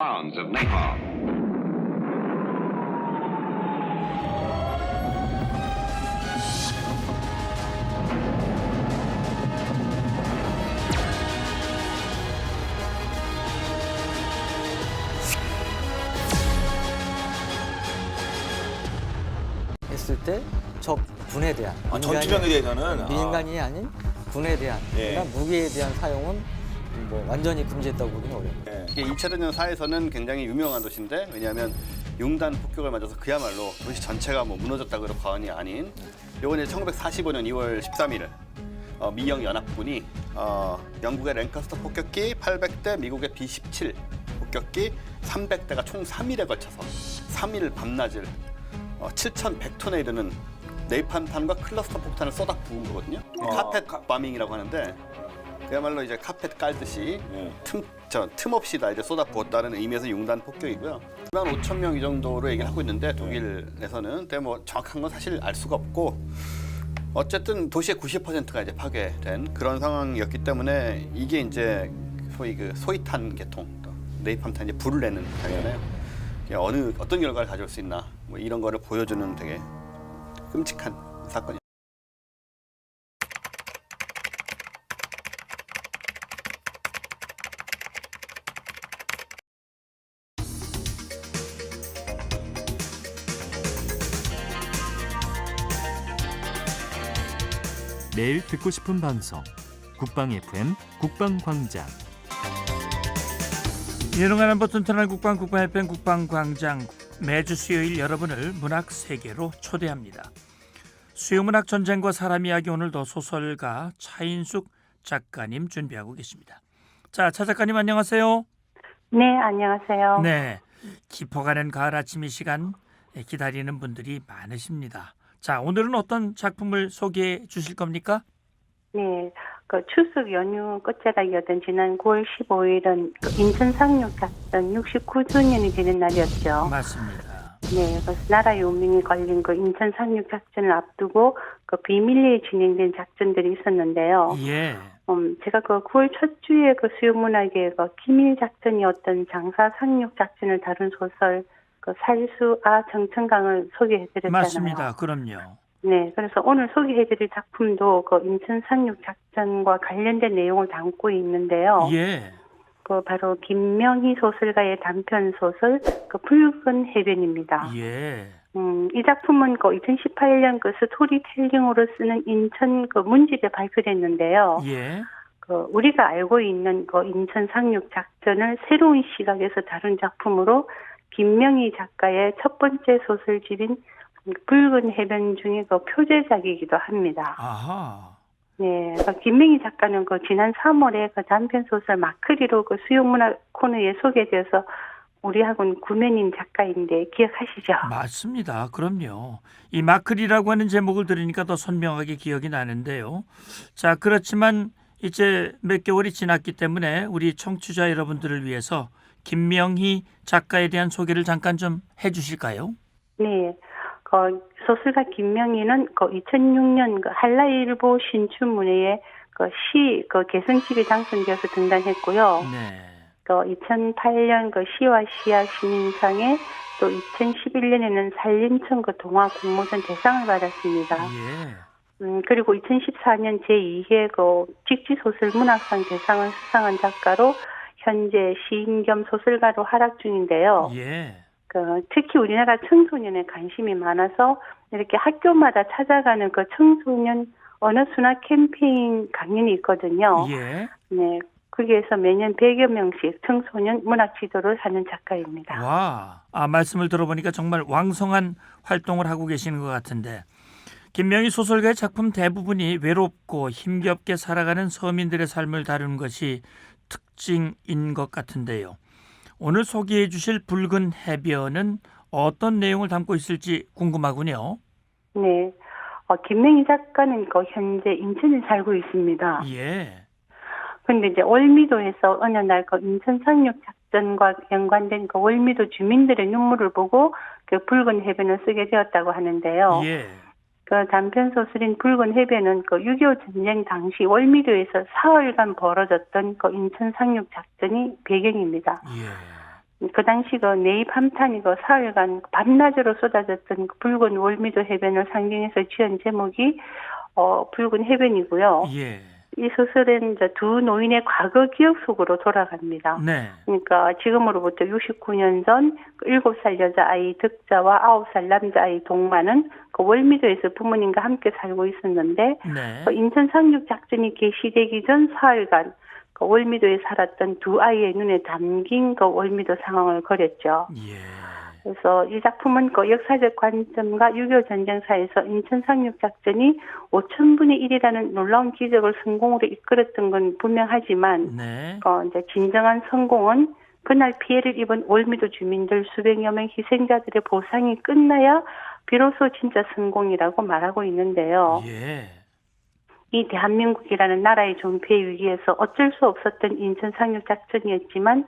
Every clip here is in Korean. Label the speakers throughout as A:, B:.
A: Rounds of napalm.
B: 했을 때 적 군에 대한
C: 전투병에 대해서는
B: 민간인이 아닌 군에 대한
C: 예.
B: 그러나 무기에 대한 사용은 뭐 완전히 금지했다고 보기는 어려워요.
C: 예.
D: 이게 2차 대전 사에서는 굉장히 유명한 도시인데 왜냐하면 융단 폭격을 맞아서 그야말로 도시 전체가 뭐 무너졌다고 해도 과언이 아닌 요번에 1945년 2월 13일 미영 연합군이 영국의 랭커스터 폭격기 800대, 미국의 B-17 폭격기 300대가 총 3일에 걸쳐서 3일 밤낮을 7,100톤에 이르는 네이팜탄과 클러스터 폭탄을 쏟아 부은 거거든요. 카펫 바밍이라고 하는데 그야말로 이제 카펫 깔듯이 틈 없이 다 이제 쏟아 부었다는 의미에서 융단 폭격이고요. 2만 5천 명 이 정도로 얘기를 하고 있는데 독일에서는 근데 뭐 정확한 건 사실 알 수가 없고 어쨌든 도시의 90%가 이제 파괴된 그런 상황이었기 때문에 이게 이제 소위 그 소위탄 계통, 네이팜탄 이제 불을 내는 단어잖아요. 어떤 결과를 가져올 수 있나 뭐 이런 거를 보여주는 되게 끔찍한 사건이에요.
E: 매일 듣고 싶은 방송 국방 FM 국방광장.
F: 유능한 버튼 터널 국방 FM 국방광장, 매주 수요일 여러분을 문학 세계로 초대합니다. 수요문학 전쟁과 사람 이야기, 오늘도 소설가 차인숙 작가님 준비하고 계십니다. 자, 차 작가님 안녕하세요.
G: 네, 안녕하세요.
F: 네, 깊어가는 가을 아침 이 시간 기다리는 분들이 많으십니다. 자, 오늘은 어떤 작품을 소개해 주실 겁니까?
G: 네, 그 추석 연휴 끝자락이었던 지난 9월 15일은 인천 상륙 작전 69주년이 되는 날이었죠.
F: 맞습니다.
G: 네, 그래서 나라의 운명이 걸린 그 인천 상륙 작전을 앞두고 그 비밀리에 진행된 작전들이 있었는데요.
F: 예.
G: 제가 그 9월 첫 주에 그 수요문학의 그 기밀 작전이었던 장사 상륙 작전을 다룬 소설 그 살수아 정천강을 소개해드렸잖아요.
F: 맞습니다. 그럼요.
G: 네, 그래서 오늘 소개해드릴 작품도 그 인천 상륙 작전과 관련된 내용을 담고 있는데요.
F: 예.
G: 그 바로 김명희 소설가의 단편 소설 그 붉은 해변입니다.
F: 예.
G: 이 작품은 그 2018년 그 스토리텔링으로 쓰는 인천 그 문집에 발표됐는데요.
F: 예.
G: 그 우리가 알고 있는 그 인천 상륙 작전을 새로운 시각에서 다룬 작품으로 김명희 작가의 첫 번째 소설집인 붉은 해변 중에 그 표제작이기도 합니다.
F: 아하.
G: 네, 김명희 작가는 그 지난 3월에 그 단편 소설 마크리로 그 수요문학 코너에 소개되어서 우리하고는 구면인 작가인데 기억하시죠?
F: 맞습니다. 그럼요. 이 마클이라고 하는 제목을 들으니까 더 선명하게 기억이 나는데요. 자, 그렇지만 이제 몇 개월이 지났기 때문에 우리 청취자 여러분들을 위해서 김명희 작가에 대한 소개를 잠깐 좀 해주실까요?
G: 네, 그 소설가 김명희는 그 2006년 그 한라일보 신춘문예에 그 개성집이 당선되어서 등단했고요.
F: 네.
G: 그 2008년 그 시와 시야 시민상에 또 2011년에는 산림청 그 동화 공모전 대상을 받았습니다.
F: 예.
G: 그리고 2014년 제2회 그 직지소설 문학상 대상을 수상한 작가로 현재 시인 겸 소설가로 활약 중인데요.
F: 예.
G: 그 특히 우리나라 청소년에 관심이 많아서 이렇게 학교마다 찾아가는 그 청소년 언어 순화 캠페인 강연이 있거든요.
F: 예.
G: 네. 거기에서 매년 100여 명씩 청소년 문학 지도를 하는 작가입니다.
F: 와, 말씀을 들어보니까 정말 왕성한 활동을 하고 계시는 것 같은데, 김명희 소설가의 작품 대부분이 외롭고 힘겹게 살아가는 서민들의 삶을 다루는 것이 특징인 것 같은데요. 오늘 소개해 주실 붉은 해변은 어떤 내용을 담고 있을지 궁금하군요.
G: 네. 김명희 작가는 현재 인천에 살고 있습니다.
F: 예.
G: 근데 이제 월미도에서 어느 날 그 인천 상륙 작전과 연관된 그 월미도 주민들의 눈물을 보고 그 붉은 해변을 쓰게 되었다고 하는데요.
F: 예.
G: 그 단편 소설인 붉은 해변은 그 6.25 전쟁 당시 월미도에서 사흘간 벌어졌던 그 인천 상륙 작전이 배경입니다.
F: 예.
G: 그 당시 그 네잎 함탄이 그 사흘간 밤낮으로 쏟아졌던 그 붉은 월미도 해변을 상징해서 지은 제목이 붉은 해변이고요.
F: 예.
G: 이 소설은 이제 두 노인의 과거 기억 속으로 돌아갑니다.
F: 네.
G: 그러니까 지금으로부터 69년 전 7살 여자아이 덕자와 9살 남자아이 동만은 그 월미도에서 부모님과 함께 살고 있었는데
F: 네.
G: 그 인천 상륙 작전이 개시되기 전 사흘간 그 월미도에 살았던 두 아이의 눈에 담긴 그 월미도 상황을 그렸죠.
F: 예.
G: 그래서 이 작품은 그 역사적 관점과 6.25 전쟁사에서 인천 상륙 작전이 5,000분의 1이라는 놀라운 기적을 성공으로 이끌었던 건 분명하지만
F: 네.
G: 이제 진정한 성공은 그날 피해를 입은 월미도 주민들 수백여 명 희생자들의 보상이 끝나야 비로소 진짜 성공이라고 말하고 있는데요.
F: 예.
G: 이 대한민국이라는 나라의 존폐 위기에서 어쩔 수 없었던 인천 상륙 작전이었지만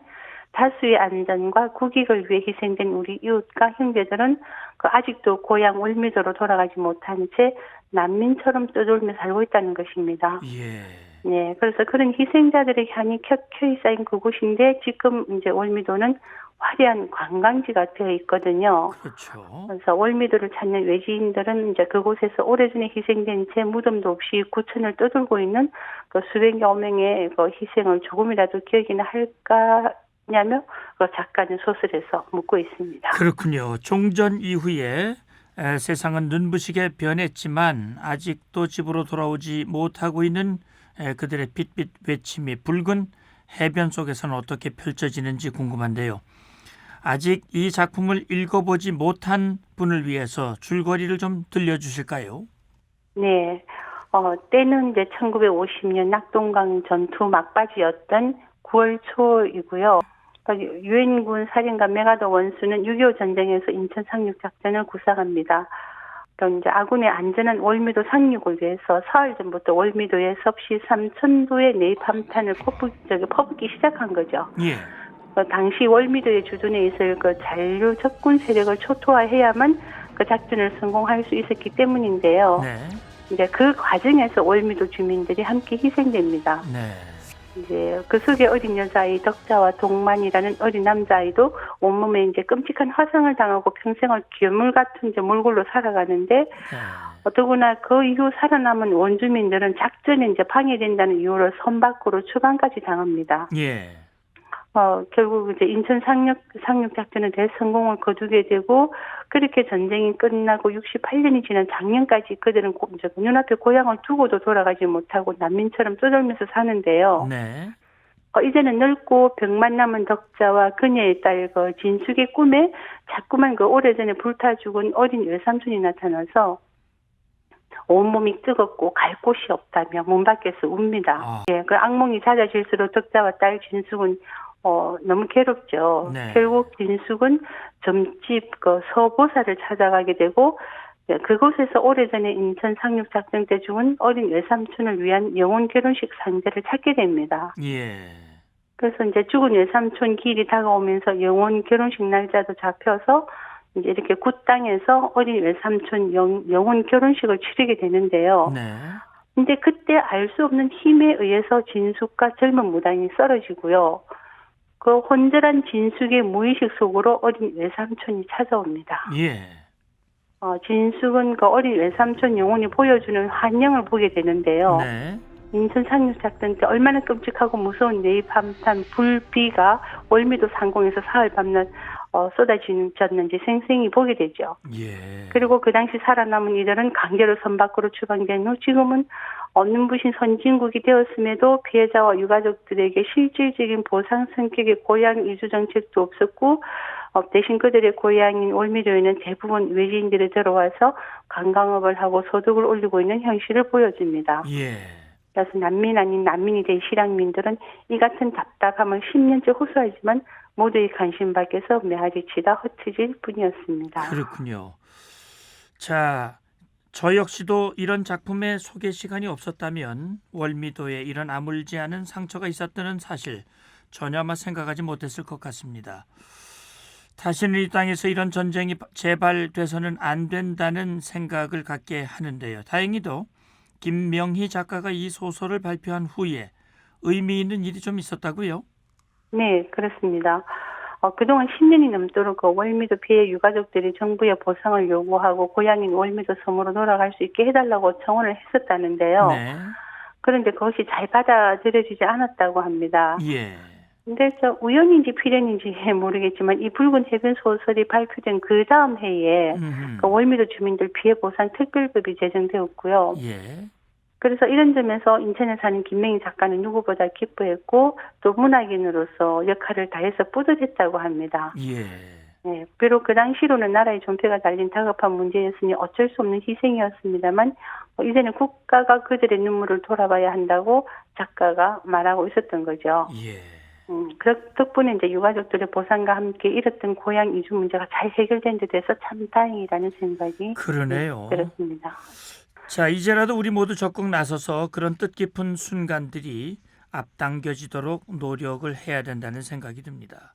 G: 다수의 안전과 국익을 위해 희생된 우리 이웃과 형제들은 아직도 고향 월미도로 돌아가지 못한 채 난민처럼 떠돌며 살고 있다는 것입니다.
F: 예.
G: 네, 그래서 그런 희생자들의 향이 켜켜이 쌓인 그곳인데 지금 이제 월미도는 화려한 관광지가 되어 있거든요.
F: 그렇죠.
G: 그래서 월미도를 찾는 외지인들은 이제 그곳에서 오래전에 희생된 채 무덤도 없이 구천을 떠돌고 있는 그 수백여 명의 그 희생을 조금이라도 기억이나 할까냐며 그 작가는 소설에서 묻고 있습니다.
F: 그렇군요. 종전 이후에 세상은 눈부시게 변했지만 아직도 집으로 돌아오지 못하고 있는 그들의 빛빛 외침이 붉은 해변 속에서는 어떻게 펼쳐지는지 궁금한데요. 아직 이 작품을 읽어보지 못한 분을 위해서 줄거리를 좀 들려주실까요?
G: 네, 때는 이제 1950년 낙동강 전투 막바지였던 9월 초이고요. 유엔군 사령관 메가더 원수는 6.25 전쟁에서 인천 상륙 작전을 구상합니다. 이제 아군의 안전한 월미도 상륙을 위해서 사흘 전부터 월미도에 섭씨 3,000도의 네잎 함탄을 퍼붓기 시작한 거죠.
F: 예.
G: 당시 월미도의 주둔에 있을 그 잔류 적군 세력을 초토화해야만 그 작전을 성공할 수 있었기 때문인데요.
F: 네.
G: 이제 그 과정에서 월미도 주민들이 함께 희생됩니다.
F: 네.
G: 이제 그 속에 어린 여자아이 덕자와 동만이라는 어린 남자아이도 온몸에 이제 끔찍한 화상을 당하고 평생을 괴물 같은 이제 몰골로 살아가는데
F: 네.
G: 더구나 그 이후 살아남은 원주민들은 작전에 이제 방해된다는 이유로 선 밖으로 추방까지 당합니다.
F: 예.
G: 결국 이제 인천 상륙 작전은 대성공을 거두게 되고 그렇게 전쟁이 끝나고 68년이 지난 작년까지 그들은 이제 눈앞에 고향을 두고도 돌아가지 못하고 난민처럼 떠돌면서 사는데요.
F: 네.
G: 이제는 늙고 병만 남은 덕자와 그녀의 딸 진숙의 꿈에 자꾸만 오래전에 불타 죽은 어린 외삼촌이 나타나서 온몸이 뜨겁고 갈 곳이 없다며 문 밖에서 웁니다. 예, 그 악몽이 잦아질수록 덕자와 딸 진숙은 너무 괴롭죠.
F: 네.
G: 결국 진숙은 점집 서보사를 찾아가게 되고 그곳에서 오래전에 인천 상륙 작전 때 죽은 어린 외삼촌을 위한 영혼 결혼식 상대를 찾게 됩니다.
F: 예.
G: 그래서 이제 죽은 외삼촌 기일이 다가오면서 영혼 결혼식 날짜도 잡혀서 이제 이렇게 굿땅에서 어린 외삼촌 영혼 결혼식을 치르게 되는데요.
F: 네.
G: 근데 그때 알 수 없는 힘에 의해서 진숙과 젊은 무당이 쓰러지고요. 그 혼절한 진숙의 무의식 속으로 어린 외삼촌이 찾아옵니다.
F: 예.
G: 진숙은 그 어린 외삼촌 영혼이 보여주는 환영을 보게 되는데요.
F: 네.
G: 인천 상륙 작전 때 얼마나 끔찍하고 무서운 네잎 함탄 불비가 월미도 상공에서 사흘 밤낮 쏟아졌는지 생생히 보게 되죠.
F: 예.
G: 그리고 그 당시 살아남은 이들은 강제로 선 밖으로 추방된 후 지금은 눈부신 선진국이 되었음에도 피해자와 유가족들에게 실질적인 보상 성격의 고향 이주 정책도 없었고 대신 그들의 고향인 월미도에는 대부분 외지인들이 들어와서 관광업을 하고 소득을 올리고 있는 현실을 보여줍니다.
F: 예.
G: 그래서 난민 아닌 난민이 된 실향민들은 이 같은 답답함을 10년째 호소하지만 모두의 관심 밖에서 메아리치다 흩어질 뿐이었습니다.
F: 그렇군요. 자, 저 역시도 이런 작품의 소개 시간이 없었다면 월미도에 이런 아물지 않은 상처가 있었다는 사실 전혀 아마 생각하지 못했을 것 같습니다. 다시는 이 땅에서 이런 전쟁이 재발돼서는 안 된다는 생각을 갖게 하는데요. 다행히도 김명희 작가가 이 소설을 발표한 후에 의미 있는 일이 좀 있었다고요?
G: 네, 그렇습니다. 그동안 10년이 넘도록 그 월미도 피해 유가족들이 정부의 보상을 요구하고 고향인 월미도 섬으로 돌아갈 수 있게 해달라고 청원을 했었다는데요.
F: 네.
G: 그런데 그것이 잘 받아들여지지 않았다고 합니다.
F: 예.
G: 근데 우연인지 필연인지 모르겠지만 이 붉은 해변 소설이 발표된 그 다음 해에 그 월미도 주민들 피해 보상 특별법이 제정되었고요.
F: 예.
G: 그래서 이런 점에서 인천에 사는 김명희 작가는 누구보다 기뻐했고 또 문학인으로서 역할을 다해서 뿌듯했다고 합니다.
F: 예.
G: 네, 비록 그 당시로는 나라의 존폐가 달린 다급한 문제였으니 어쩔 수 없는 희생이었습니다만 이제는 국가가 그들의 눈물을 돌아봐야 한다고 작가가 말하고 있었던 거죠.
F: 예.
G: 그 덕분에 이제 유가족들의 보상과 함께 잃었던 고향 이주 문제가 잘 해결된 데 대해서 참 다행이라는 생각이
F: 그러네요.
G: 들었습니다.
F: 자, 이제라도 우리 모두 적극 나서서 그런 뜻깊은 순간들이 앞당겨지도록 노력을 해야 된다는 생각이 듭니다.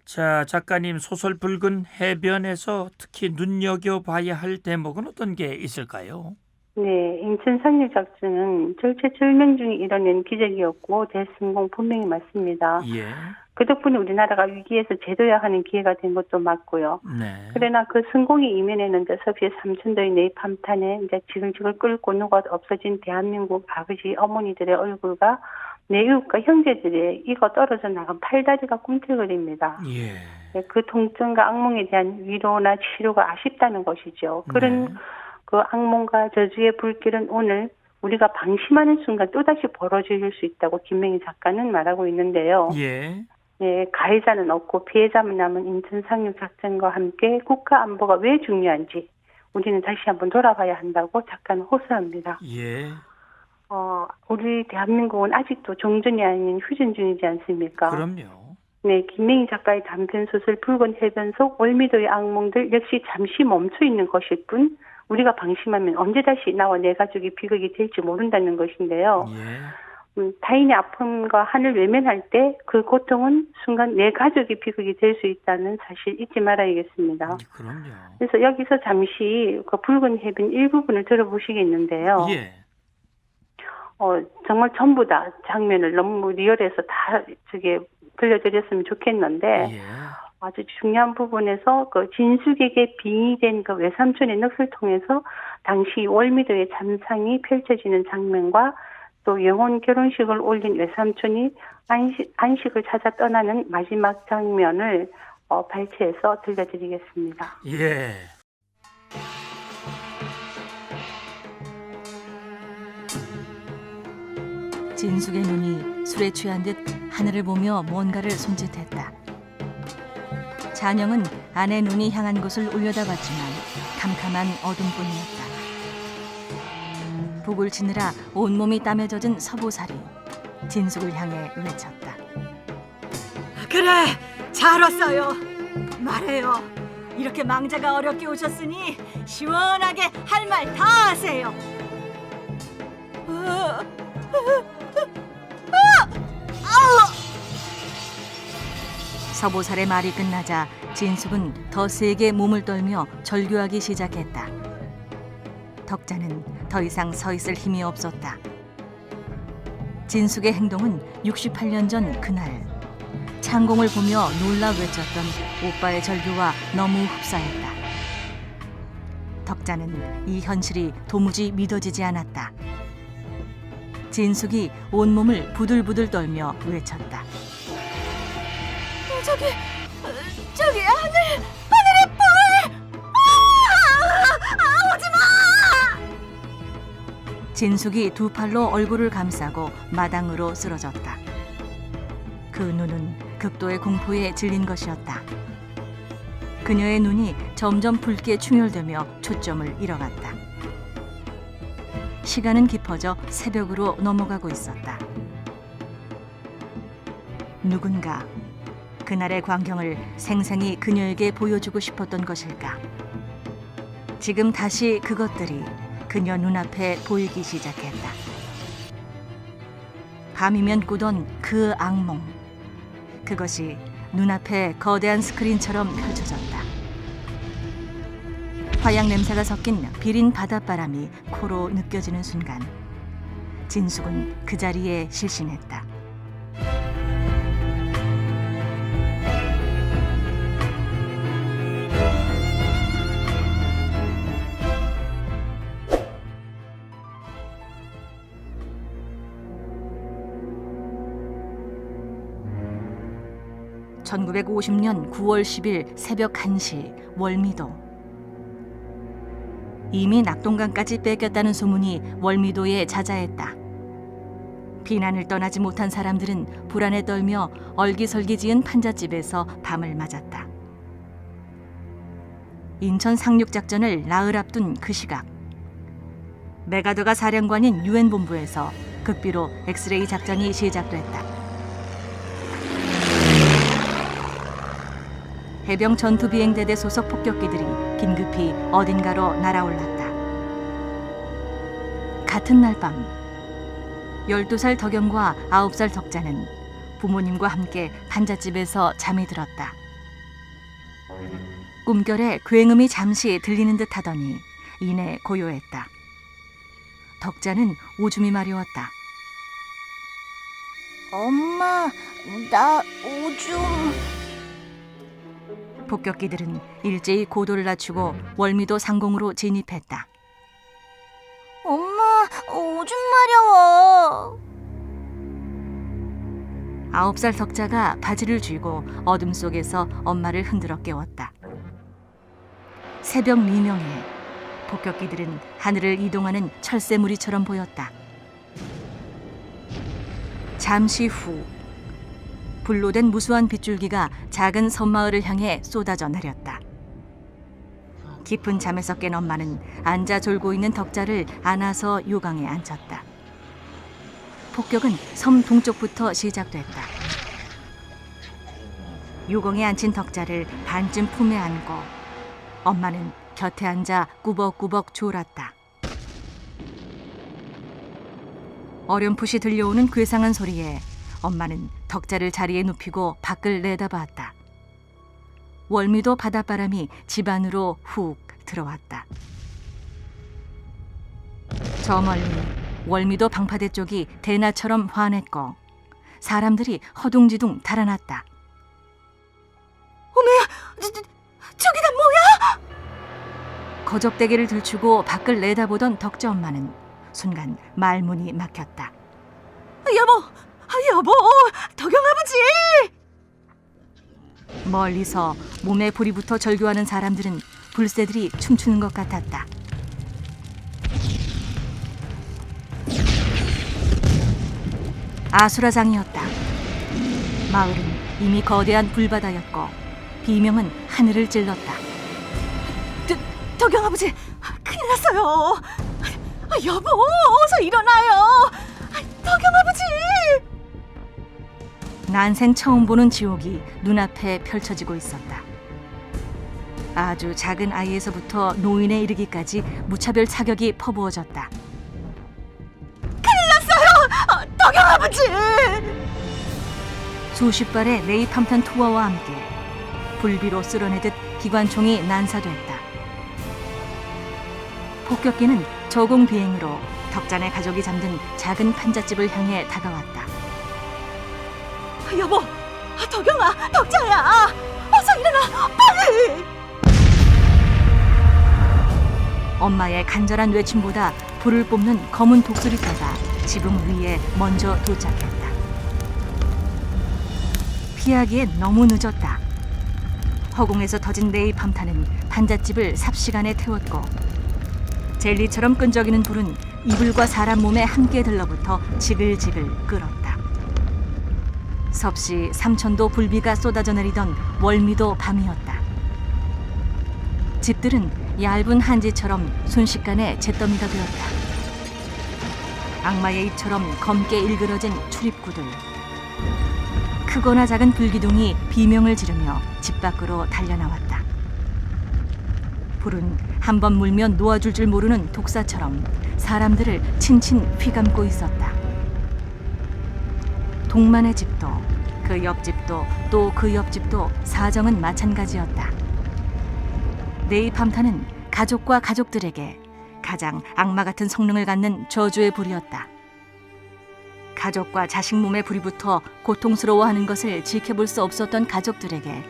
F: 자, 작가님 소설 붉은 해변에서 특히 눈여겨봐야 할 대목은 어떤 게 있을까요?
G: 네, 인천 상륙작전은 절체절명 중에 이뤄낸 기적이었고 대성공 분명히 맞습니다.
F: 예.
G: 그 덕분에 우리나라가 위기에서 재도약하는 기회가 된 것도 맞고요.
F: 네.
G: 그러나 그 성공의 이면에는 서피의 3,000도의 내입 함탄에 이제 지글지글 끓고 녹아 없어진 대한민국 아버지 어머니들의 얼굴과 내 이웃과 형제들의 익어 떨어져 나간 팔다리가 꿈틀거립니다.
F: 예.
G: 그 통증과 악몽에 대한 위로나 치료가 아쉽다는 것이죠. 그런
F: 네.
G: 그 악몽과 저주의 불길은 오늘 우리가 방심하는 순간 또다시 벌어질 수 있다고 김명희 작가는 말하고 있는데요.
F: 예.
G: 네, 가해자는 없고 피해자만 남은 인천 상륙 작전과 함께 국가 안보가 왜 중요한지 우리는 다시 한번 돌아봐야 한다고 작가는 호소합니다.
F: 예.
G: 우리 대한민국은 아직도 종전이 아닌 휴전 중이지 않습니까?
F: 그럼요.
G: 네, 김명희 작가의 단편 소설 붉은 해변 속 월미도의 악몽들 역시 잠시 멈춰 있는 것일 뿐 우리가 방심하면 언제 다시 나와 내 가족이 비극이 될지 모른다는 것인데요.
F: 예.
G: 타인의 아픔과 한을 외면할 때 그 고통은 순간 내 가족이 비극이 될 수 있다는 사실 잊지 말아야겠습니다.
F: 그럼요.
G: 그래서 여기서 잠시 그 붉은 해변 일부분을 들어보시겠는데요.
F: 예.
G: 정말 전부 다 장면을 너무 리얼해서 다 들려드렸으면 좋겠는데
F: 예.
G: 아주 중요한 부분에서 그 진숙에게 빙의된 그 외삼촌의 넋을 통해서 당시 월미도의 참상이 펼쳐지는 장면과 또 영혼 결혼식을 올린 외삼촌이 안식을 찾아 떠나는 마지막 장면을 발췌해서 들려드리겠습니다.
F: 예.
A: 진숙의 눈이 술에 취한 듯 하늘을 보며 뭔가를 손짓했다. 잔영은 아내 눈이 향한 곳을 올려다봤지만 캄캄한 어둠뿐이었다. 북을 치느라 온몸이 땀에 젖은 서보살이 진숙을 향해 외쳤다.
C: 그래, 잘 왔어요. 말해요. 이렇게 망자가 어렵게 오셨으니 시원하게 할 말 다 하세요.
A: 서보살의 말이 끝나자 진숙은 더 세게 몸을 떨며 절규하기 시작했다. 덕자는 더 이상 서 있을 힘이 없었다. 진숙의 행동은 68년 전 그날 창공을 보며 놀라 외쳤던 오빠의 절규와 너무 흡사했다. 덕자는 이 현실이 도무지 믿어지지 않았다. 진숙이 온몸을 부들부들 떨며 외쳤다.
C: 저기 하늘의 벌! 오지 마!
A: 진숙이 두 팔로 얼굴을 감싸고 마당으로 쓰러졌다. 그 눈은 극도의 공포에 질린 것이었다. 그녀의 눈이 점점 붉게 충혈되며 초점을 잃어갔다. 시간은 깊어져 새벽으로 넘어가고 있었다. 누군가 그날의 광경을 생생히 그녀에게 보여주고 싶었던 것일까? 지금 다시 그것들이 그녀 눈앞에 보이기 시작했다. 밤이면 꾸던 그 악몽, 그것이 눈앞에 거대한 스크린처럼 펼쳐졌다. 화약 냄새가 섞인 비린 바닷바람이 코로 느껴지는 순간 진숙은 그 자리에 실신했다. 1950년 9월 10일 새벽 1시 월미도. 이미 낙동강까지 뺏겼다는 소문이 월미도에 자자했다. 비난을 떠나지 못한 사람들은 불안에 떨며 얼기설기 지은 판잣집에서 밤을 맞았다. 인천 상륙작전을 나흘 앞둔 그 시각, 메가더가 사령관인 유엔 본부에서 극비로 엑스레이 작전이 시작됐다. 해병 전투비행대대 소속 폭격기들이 긴급히 어딘가로 날아올랐다. 같은 날 밤 12살 덕영과 9살 덕자는 부모님과 함께 판잣집에서 잠이 들었다. 꿈결에 굉음이 잠시 들리는 듯 하더니 이내 고요했다. 덕자는 오줌이 마려웠다.
C: 엄마, 나 오줌.
A: 폭격기들은 일제히 고도를 낮추고 월미도 상공으로 진입했다.
C: 엄마, 오줌 마려워.
A: 9살 덕자가 바지를 쥐고 어둠 속에서 엄마를 흔들어 깨웠다. 새벽 미명에 폭격기들은 하늘을 이동하는 철새무리처럼 보였다. 잠시 후 불로 된 무수한 빗줄기가 작은 섬마을을 향해 쏟아져 내렸다. 깊은 잠에서 깬 엄마는 앉아 졸고 있는 덕자를 안아서 요강에 앉혔다. 폭격은 섬 동쪽부터 시작됐다. 요강에 앉힌 덕자를 반쯤 품에 안고 엄마는 곁에 앉아 꾸벅꾸벅 졸았다. 어렴풋이 들려오는 괴상한 소리에 엄마는 덕자를 자리에 눕히고 밖을 내다봤다. 월미도 바닷바람이 집 안으로 훅 들어왔다. 저 멀리 월미도 방파대 쪽이 대나처럼 환했고 사람들이 허둥지둥 달아났다.
C: 저기다 뭐야?
A: 거적대기를 들추고 밖을 내다보던 덕자 엄마는 순간 말문이 막혔다.
C: 여보, 덕영 아버지!
A: 멀리서 몸에 불이 붙어 절규하는 사람들은 불새들이 춤추는 것 같았다. 아수라장이었다. 마을은 이미 거대한 불바다였고 비명은 하늘을 찔렀다.
C: 덕영 아버지, 큰일 났어요. 여보, 어서 일어나요. 덕영 아버지!
A: 난생 처음 보는 지옥이 눈앞에 펼쳐지고 있었다. 아주 작은 아이에서부터 노인에 이르기까지 무차별 사격이 퍼부어졌다.
C: 덕영 아버지!
A: 수십 발의 레이팜탄 투하와 함께 불비로 쓸어내듯 기관총이 난사됐다. 폭격기는 저공 비행으로 덕자네 가족이 잠든 작은 판잣집을 향해 다가왔다.
C: 여보, 덕영아, 덕자야, 어서 일어나, 빨리!
A: 엄마의 간절한 외침보다 불을 뿜는 검은 독수리떼가 지붕 위에 먼저 도착했다. 피하기엔 너무 늦었다. 허공에서 터진 레이팜탄은 판잣집을 삽시간에 태웠고 젤리처럼 끈적이는 불은 이불과 사람 몸에 함께 들러붙어 지글지글 끓었다. 섭씨 3,000도 불비가 쏟아져 내리던 월미도 밤이었다. 집들은 얇은 한지처럼 순식간에 잿더미가 되었다. 악마의 입처럼 검게 일그러진 출입구들. 크거나 작은 불기둥이 비명을 지르며 집 밖으로 달려나왔다. 불은 한 번 물면 놓아줄 줄 모르는 독사처럼 사람들을 친친 휘감고 있었다. 동만의 집도 그 옆집도 또 그 옆집도 사정은 마찬가지였다. 네이팜탄은 가족과 가족들에게 가장 악마 같은 성능을 갖는 저주의 불이었다. 가족과 자식 몸에 불이 붙어 고통스러워하는 것을 지켜볼 수 없었던 가족들에게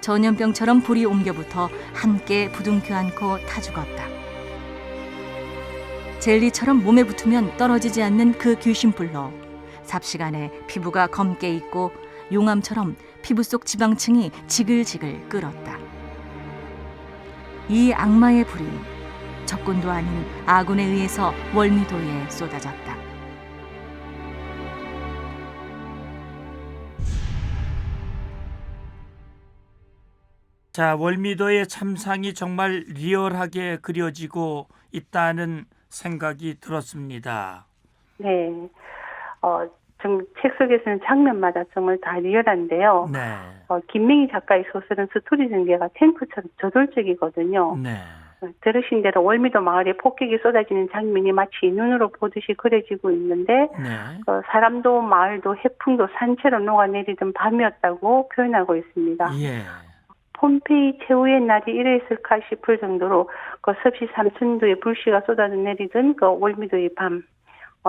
A: 전염병처럼 불이 옮겨붙어 함께 부둥켜 안고 타 죽었다. 젤리처럼 몸에 붙으면 떨어지지 않는 그 귀신불로 삽시간에 피부가 검게 익고 용암처럼 피부 속 지방층이 지글지글 끓었다. 이 악마의 불이 적군도 아닌 아군에 의해서 월미도에 쏟아졌다.
F: 자, 월미도의 참상이 정말 리얼하게 그려지고 있다는 생각이 들었습니다.
G: 네. 좀 책 속에서는 장면마다 정말 다 리얼한데요.
F: 네.
G: 김명희 작가의 소설은 스토리 전개가 탱크처럼 저돌적이거든요.
F: 네.
G: 들으신 대로 월미도 마을에 폭격이 쏟아지는 장면이 마치 눈으로 보듯이 그려지고 있는데
F: 네.
G: 사람도 마을도 해풍도 산채로 녹아내리던 밤이었다고 표현하고 있습니다.
F: 예.
G: 폼페이 최후의 날이 이랬을까 싶을 정도로 섭씨 3,000도의 불씨가 쏟아내리던 월미도의 밤.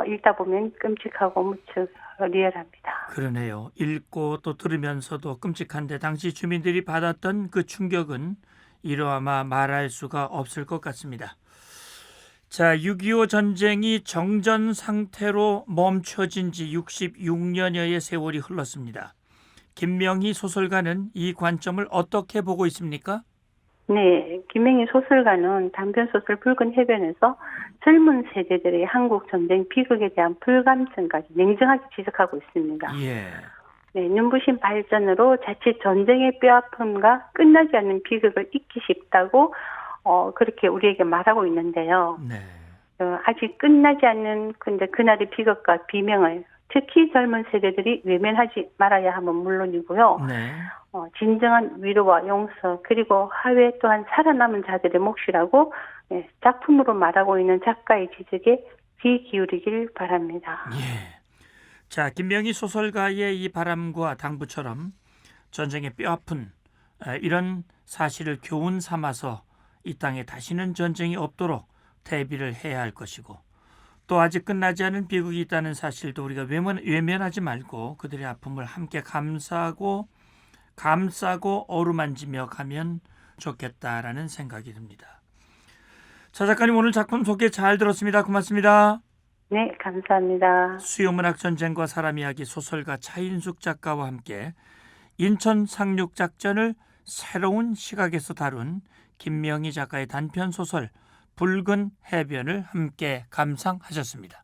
G: 읽다 보면 끔찍하고 무척 리얼합니다.
F: 그러네요. 읽고 또 들으면서도 끔찍한데 당시 주민들이 받았던 그 충격은 이루아마 말할 수가 없을 것 같습니다. 자, 6.25 전쟁이 정전 상태로 멈춰진 지 66년여의 세월이 흘렀습니다. 김명희 소설가는 이 관점을 어떻게 보고 있습니까?
G: 네, 김명희 소설가는 단편소설 붉은 해변에서 젊은 세대들의 한국 전쟁 비극에 대한 불감증까지 냉정하게 지적하고 있습니다.
F: 예.
G: 네, 눈부신 발전으로 자칫 전쟁의 뼈아픔과 끝나지 않는 비극을 잊기 쉽다고 그렇게 우리에게 말하고 있는데요.
F: 네.
G: 아직 끝나지 않는 근데 그날의 비극과 비명을 특히 젊은 세대들이 외면하지 말아야 함은 물론이고요.
F: 네.
G: 진정한 위로와 용서 그리고 하회 또한 살아남은 자들의 몫이라고 작품으로 말하고 있는 작가의 지적에 귀 기울이길 바랍니다.
F: 예. 자, 김명희 소설가의 이 바람과 당부처럼 전쟁의 뼈아픈 이런 사실을 교훈 삼아서 이 땅에 다시는 전쟁이 없도록 대비를 해야 할 것이고 또 아직 끝나지 않은 비극이 있다는 사실도 우리가 외면하지 말고 그들의 아픔을 함께 감싸고 어루만지며 가면 좋겠다라는 생각이 듭니다. 차 작가님 오늘 작품 소개 잘 들었습니다. 고맙습니다.
G: 네, 감사합니다.
F: 수요문학 전쟁과 사람 이야기 소설가 차인숙 작가와 함께 인천 상륙작전을 새로운 시각에서 다룬 김명희 작가의 단편 소설 붉은 해변을 함께 감상하셨습니다.